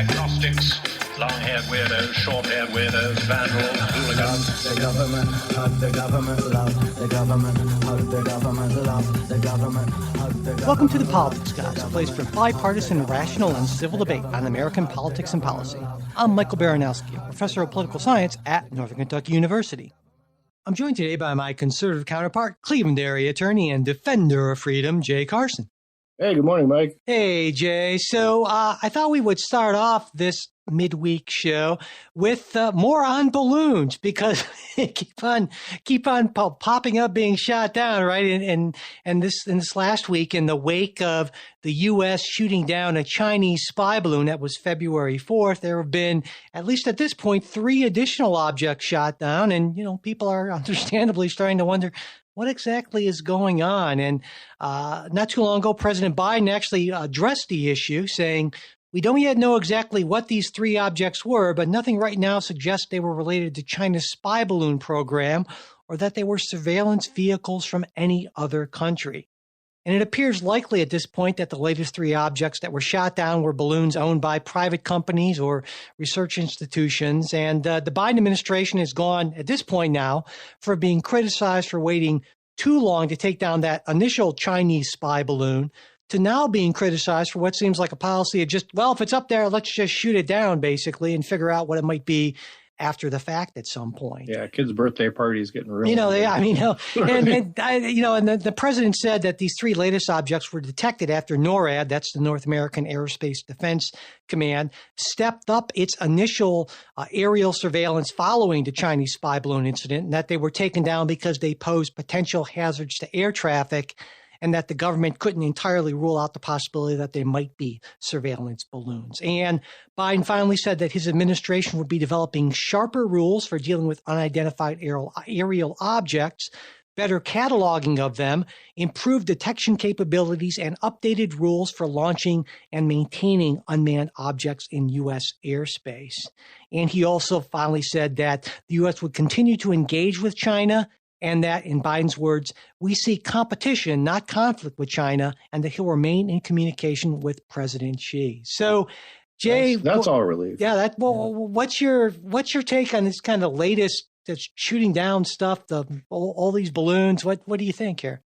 agnostics, long-haired weirdos, short-haired weirdos, vandals, hooligans. The government, hug the government, love the government, hug the government, love the government, hug the government. Welcome to The Politics Guys, a place for bipartisan, rational, and civil debate on American politics and policy. I'm Michael Baranowski, a professor of political science at Northern Kentucky University. I'm joined today by my conservative counterpart, Cleveland area attorney and defender of freedom, Jay Carson. Hey, good morning, Mike. Hey, Jay. So I thought we would start off this midweek show with more on balloons because keep on popping up, being shot down, right? And this last week, in the wake of the U.S. shooting down a Chinese spy balloon that was February 4th, there have been, at least at this point, 3 additional objects shot down, and people are understandably starting to wonder what exactly is going on. And not too long ago, President Biden actually addressed the issue, saying, "We don't yet know exactly what these 3 objects were, but nothing right now suggests they were related to China's spy balloon program or that they were surveillance vehicles from any other country." And it appears likely at this point that the latest 3 objects that were shot down were balloons owned by private companies or research institutions. And the Biden administration has gone, at this point now, for being criticized for waiting too long to take down that initial Chinese spy balloon, to now being criticized for what seems like a policy of just, well, if it's up there, let's just shoot it down, basically, and figure out what it might be after the fact at some point. Yeah, kids' birthday parties getting real. And the president said that these 3 latest objects were detected after NORAD, that's the North American Aerospace Defense Command, stepped up its initial aerial surveillance following the Chinese spy balloon incident, and that they were taken down because they posed potential hazards to air traffic, and that the government couldn't entirely rule out the possibility that they might be surveillance balloons. And Biden finally said that his administration would be developing sharper rules for dealing with unidentified aerial objects, better cataloging of them, improved detection capabilities, and updated rules for launching and maintaining unmanned objects in U.S. airspace. And he also finally said that the U.S. would continue to engage with China, and that, in Biden's words, we see competition, not conflict with China, and that he'll remain in communication with President Xi. So, Jay, that's all relief. Yeah. What's your take on this kind of latest that's shooting down stuff? All these balloons. What do you think here?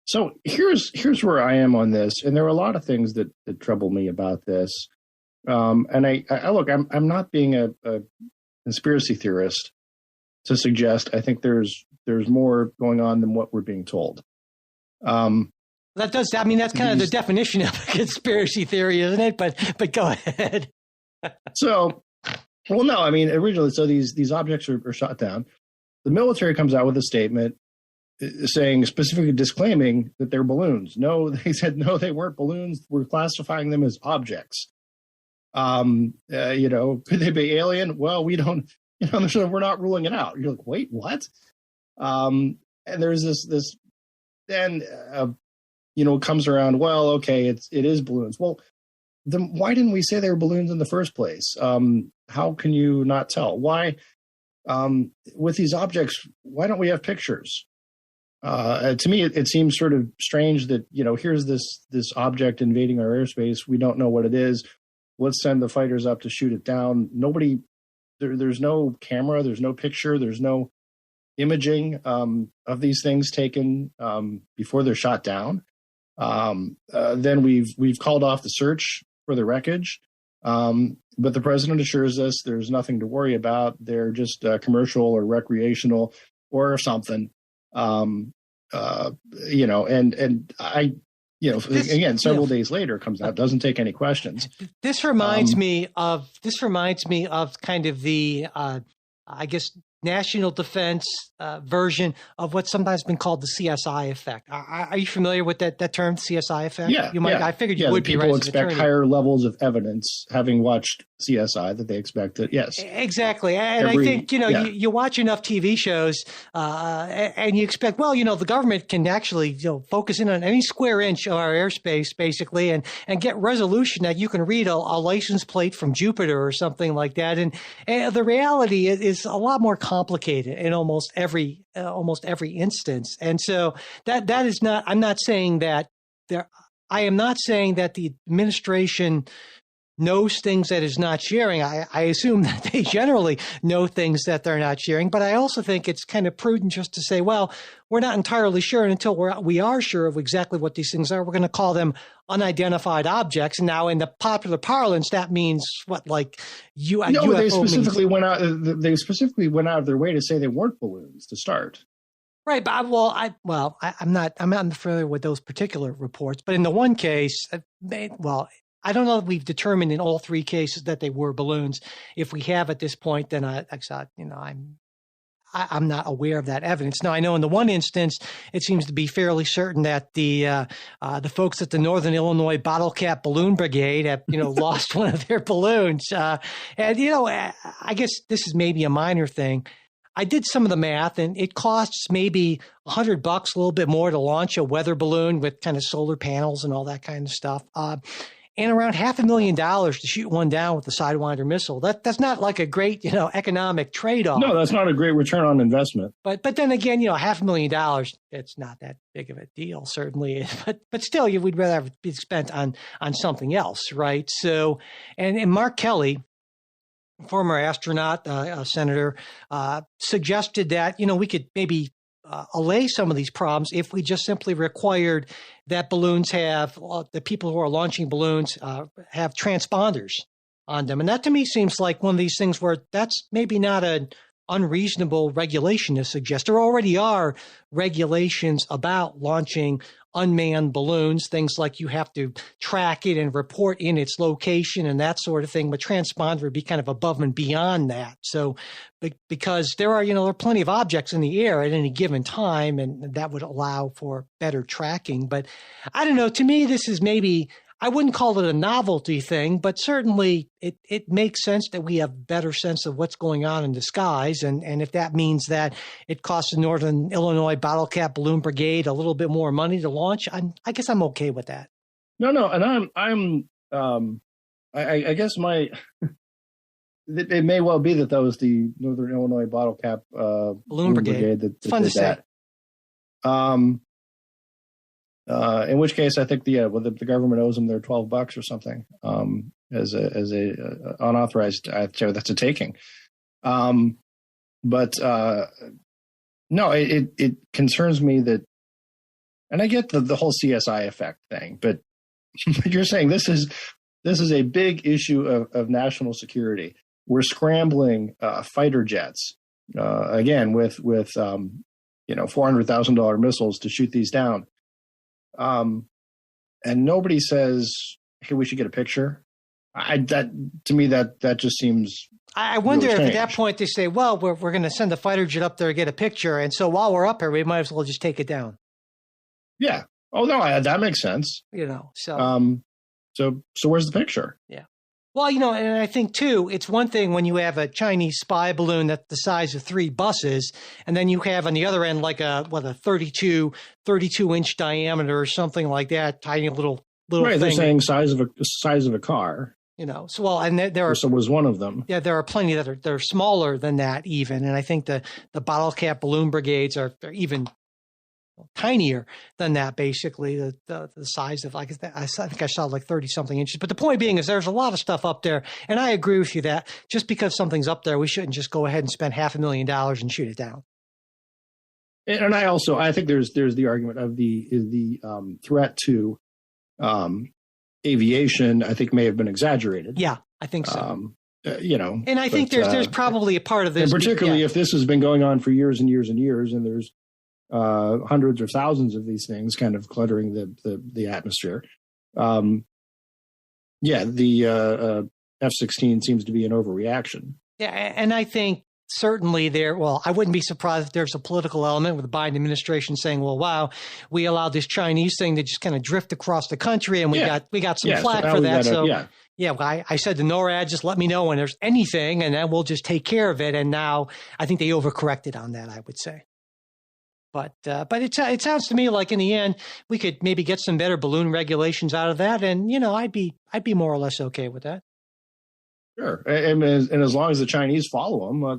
So here's where I am on this, and there are a lot of things that trouble me about this. And I look, I'm not being a conspiracy theorist to suggest I think there's more going on than what we're being told. That's kind of the definition of a conspiracy theory, isn't it? But go ahead. Originally, so these objects are shot down. The military comes out with a statement saying, specifically disclaiming that they're balloons. No, they said, no, they weren't balloons. We're classifying them as objects. Could they be alien? Well, we don't. We're not ruling it out. You're like, wait, what? And there's this. Then, it comes around. Well, okay, it is balloons. Well, then why didn't we say they were balloons in the first place? How can you not tell? Why, with these objects, why don't we have pictures? To me, it seems sort of strange that here's this object invading our airspace. We don't know what it is. Let's send the fighters up to shoot it down. Nobody. There's no camera, there's no picture, there's no imaging of these things taken before they're shot down. Then we've called off the search for the wreckage, but the president assures us there's nothing to worry about. They're just commercial or recreational or something. And I. Several days later it comes out, doesn't take any questions. This reminds me of kind of the, national defense version of what's sometimes been called the CSI effect. Are you familiar with that term, CSI effect? Yeah. I figured you would be. People expect higher levels of evidence, having watched CSI, that they expected. Yes, exactly. And I think you watch enough TV shows, and you expect, the government can actually focus in on any square inch of our airspace, basically, and get resolution that you can read a license plate from Jupiter or something like that. And the reality is a lot more complicated in almost every instance. And so that is not. I'm not saying that there. I am not saying that the administration knows things that is not sharing. I assume that they generally know things that they're not sharing, but I also think it's kind of prudent just to say, well, we're not entirely sure, and until we are sure of exactly what these things are, we're going to call them unidentified objects. Now, in the popular parlance, that means what, like No, they specifically went out. They specifically went out of their way to say they weren't balloons to start. Right, but I'm not familiar with those particular reports. But in the one case, I don't know if we've determined in all three cases that they were balloons. If we have at this point, then I'm not aware of that evidence. Now, I know in the one instance, it seems to be fairly certain that the folks at the Northern Illinois Bottle Cap Balloon Brigade have, lost one of their balloons. And, I guess this is maybe a minor thing. I did some of the math, and it costs maybe $100, a little bit more to launch a weather balloon with kind of solar panels and all that kind of stuff. And around $500,000 to shoot one down with the Sidewinder missile. That's not like a great, economic trade-off. No, that's not a great return on investment. But then again, $500,000, it's not that big of a deal, certainly. But still, we'd rather have it be spent on something else, right? So, and Mark Kelly, former astronaut, senator, suggested that, we could maybe allay some of these problems if we just simply required that balloons have, the people who are launching balloons have transponders on them. And that to me seems like one of these things where that's maybe not an unreasonable regulation to suggest. There already are regulations about launching unmanned balloons, things like you have to track it and report in its location and that sort of thing. But transponder would be kind of above and beyond that. So because there are plenty of objects in the air at any given time, and that would allow for better tracking. But I don't know, to me, this is maybe, I wouldn't call it a novelty thing, but certainly it makes sense that we have better sense of what's going on in the skies. And if that means that it costs the Northern Illinois Bottle Cap Balloon Brigade a little bit more money to launch, I guess I'm okay with that. No, and I guess it may well be that was the Northern Illinois Bottle Cap Balloon Brigade. That fun to say. In which case, I think the government owes them their $12 or something as a unauthorized. That's a taking. But no, it concerns me that, and I get the whole CSI effect thing, but you're saying this is a big issue of national security. We're scrambling fighter jets again with $400,000 missiles to shoot these down. And nobody says, "Hey, we should get a picture." To me that just seems. I wonder if at that point they say, "Well, we're going to send a fighter jet up there to get a picture, and so while we're up here, we might as well just take it down." Yeah. Oh no, that makes sense. So. So where's the picture? Yeah. Well, and I think, too, it's one thing when you have a Chinese spy balloon that's the size of 3 buses, and then you have on the other end like a 32-inch diameter or something like that, tiny little right, thing. They're saying size of a car. So and there are. So was one of them. Yeah, there are plenty that are smaller than that even, and I think the bottle cap balloon brigades are even tinier than that, basically the size of, I think I saw like 30 something inches. But the point being is there's a lot of stuff up there, and I agree with you that just because something's up there, we shouldn't just go ahead and spend $500,000 and shoot it down. And I think there's the argument of the threat to aviation. I think may have been exaggerated. Yeah, I think so. And I think there's probably a part of this, and particularly if this has been going on for years and years and years, and there's hundreds or thousands of these things kind of cluttering the atmosphere. The F-16 seems to be an overreaction. Yeah, and I think certainly I wouldn't be surprised if there's a political element with the Biden administration saying, well, wow, we allowed this Chinese thing to just kind of drift across the country, and we got some flack for that. I said to NORAD, just let me know when there's anything, and then we'll just take care of it. And now I think they overcorrected on that, I would say. But it sounds to me like in the end we could maybe get some better balloon regulations out of that, and I'd be more or less okay with that. Sure, and as long as the Chinese follow them, no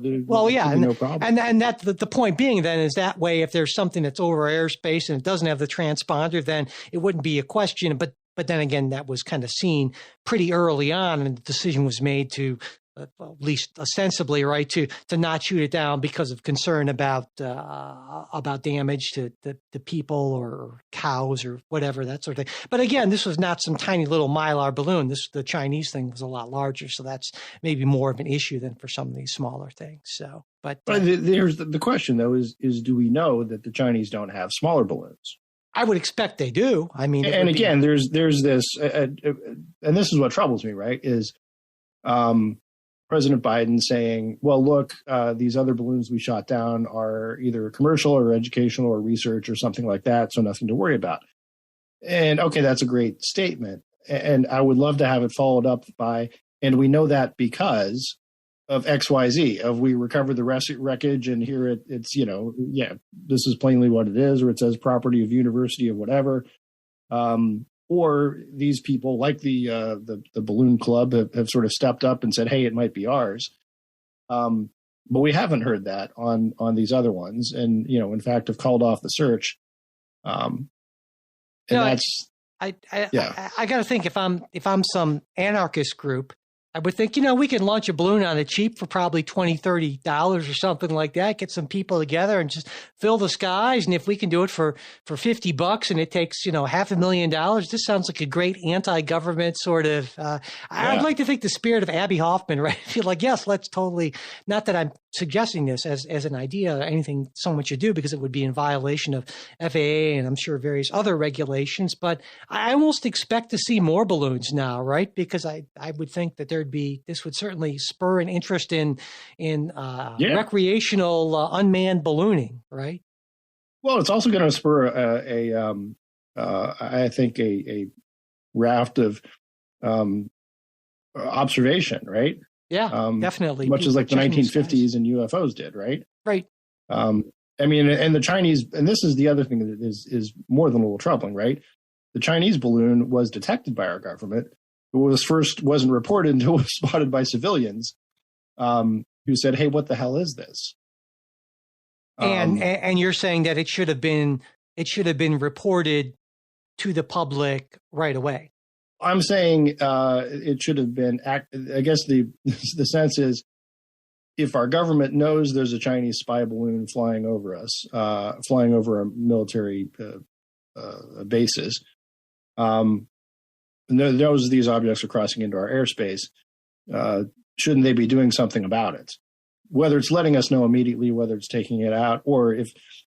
problem. And that the point being then is that way, if there's something that's over airspace and it doesn't have the transponder, then it wouldn't be a question. But but then again, that was kind of seen pretty early on, and the decision was made to, at least ostensibly, right, to not shoot it down because of concern about damage to the people or cows or whatever, that sort of thing. But again, this was not some tiny little Mylar balloon. The Chinese thing was a lot larger, so that's maybe more of an issue than for some of these smaller things. So, but there's the question though is do we know that the Chinese don't have smaller balloons? I would expect they do. I mean, and again, there's this, and this is what troubles me, right? Is President Biden saying, "Well, look, these other balloons we shot down are either commercial or educational or research or something like that, so nothing to worry about." And okay, that's a great statement, and I would love to have it followed up by, "And we know that because of XYZ, of we recovered the wreckage, and here it's this is plainly what it is, or it says property of university of whatever." Or these people, like the balloon club, have sort of stepped up and said, "Hey, it might be ours." But we haven't heard that on these other ones, and in fact, have called off the search. And that's I got to think, if I'm some anarchist group, I would think, we can launch a balloon on the cheap for probably $20, $30 or something like that. Get some people together and just fill the skies. And if we can do it for $50 and it takes, $500,000, this sounds like a great anti-government sort of, I'd like to think the spirit of Abby Hoffman, right? I feel like, yes, let's totally, not that I'm suggesting this as an idea or anything someone should do, because it would be in violation of FAA and I'm sure various other regulations. But I almost expect to see more balloons now, right? Because I would think that this would certainly spur an interest in recreational unmanned ballooning, right? Well, it's also going to spur I think a raft of observation, right? Yeah, definitely. Much as like the 1950s and UFOs did, right? Right. I mean, and the Chinese, and this is the other thing that is more than a little troubling, right? The Chinese balloon was detected by our government. It wasn't reported until it was spotted by civilians who said, "Hey, what the hell is this?" And you're saying that it should have been reported to the public right away. I'm saying it should have been. I guess the sense is, if our government knows there's a Chinese spy balloon flying over us, flying over our military bases, knows these objects are crossing into our airspace, shouldn't they be doing something about it? Whether it's letting us know immediately, whether it's taking it out, or if.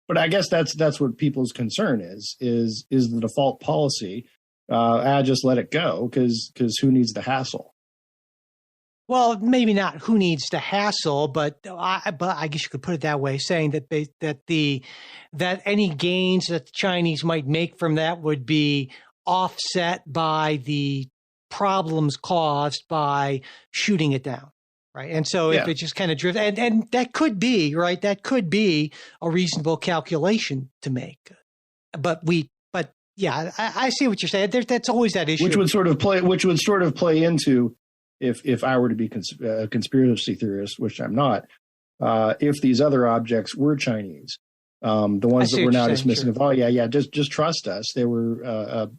But I guess that's what people's concern is the default policy. Just let it go because who needs the hassle? Well, maybe not who needs the hassle, but I guess you could put it that way, saying that any gains that the Chinese might make from that would be offset by the problems caused by shooting it down, right? And so if it just kind of drifts, and that could be, right, that could be a reasonable calculation to make. But yeah, I see what you're saying. That's always that issue. Which would sort of play into, if I were to be a conspiracy theorist, which I'm not, if these other objects were Chinese, the ones that we're now dismissing, sure. Just trust us. They were,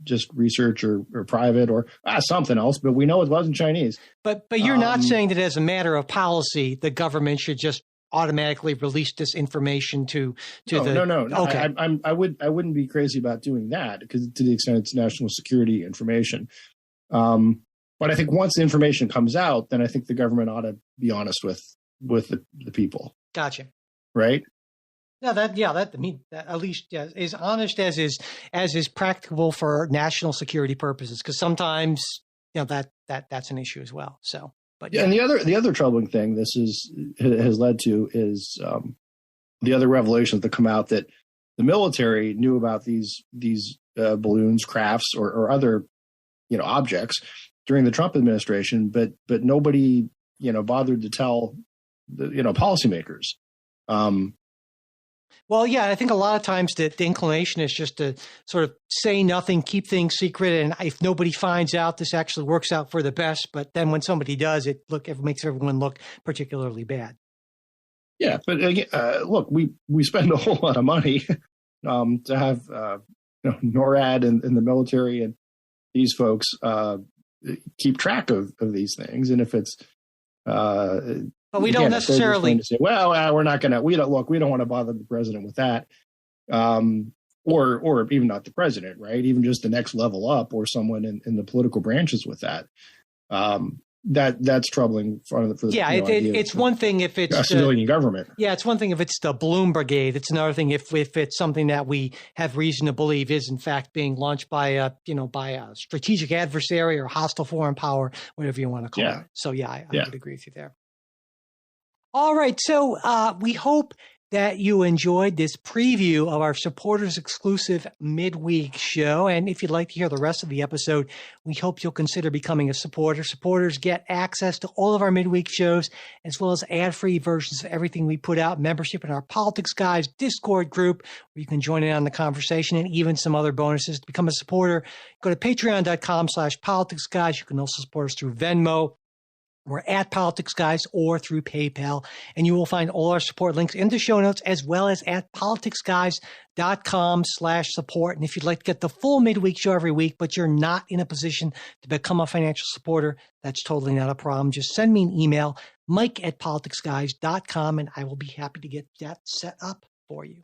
just research or private or something else, but we know it wasn't Chinese. But you're not saying that as a matter of policy, the government should just automatically release this information to No. Okay. I wouldn't be crazy about doing that, because to the extent it's national security information. But I think once the information comes out, then I think the government ought to be honest with the people. Gotcha. Right. No, that at least is honest as is practicable for national security purposes, because sometimes that's an issue as well. So, but and the other troubling thing this has led to is the other revelations that come out, that the military knew about these balloons, crafts, or other objects during the Trump administration, but nobody bothered to tell the policymakers. Well, yeah, I think a lot of times the inclination is just to sort of say nothing, keep things secret, and if nobody finds out, this actually works out for the best. But then when somebody does, it makes everyone look particularly bad. Yeah, but again, look, we spend a whole lot of money to have NORAD and the military and these folks keep track of these things. And if it's but we don't necessarily to say, well, we're not going to. We don't want to bother the president with that, or even not the president, right? Even just the next level up, or someone in the political branches with that. That's troubling for the it's one thing if it's civilian government. Yeah, it's one thing if it's the Bloom Brigade. It's another thing if it's something that we have reason to believe is in fact being launched by a strategic adversary or hostile foreign power, whatever you want to call it. So I would agree with you there. All right, so we hope that you enjoyed this preview of our supporters exclusive midweek show. And if you'd like to hear the rest of the episode, we hope you'll consider becoming a supporter. Supporters get access to all of our midweek shows, as well as ad-free versions of everything we put out, membership in our Politics Guys Discord group, where you can join in on the conversation, and even some other bonuses. To become a supporter, go to patreon.com/politicsguys. You can also support us through Venmo. We're at Politics Guys or through PayPal, and you will find all our support links in the show notes, as well as at politicsguys.com/support. And if you'd like to get the full midweek show every week, but you're not in a position to become a financial supporter, that's totally not a problem. Just send me an email, mike@politicsguys.com, and I will be happy to get that set up for you.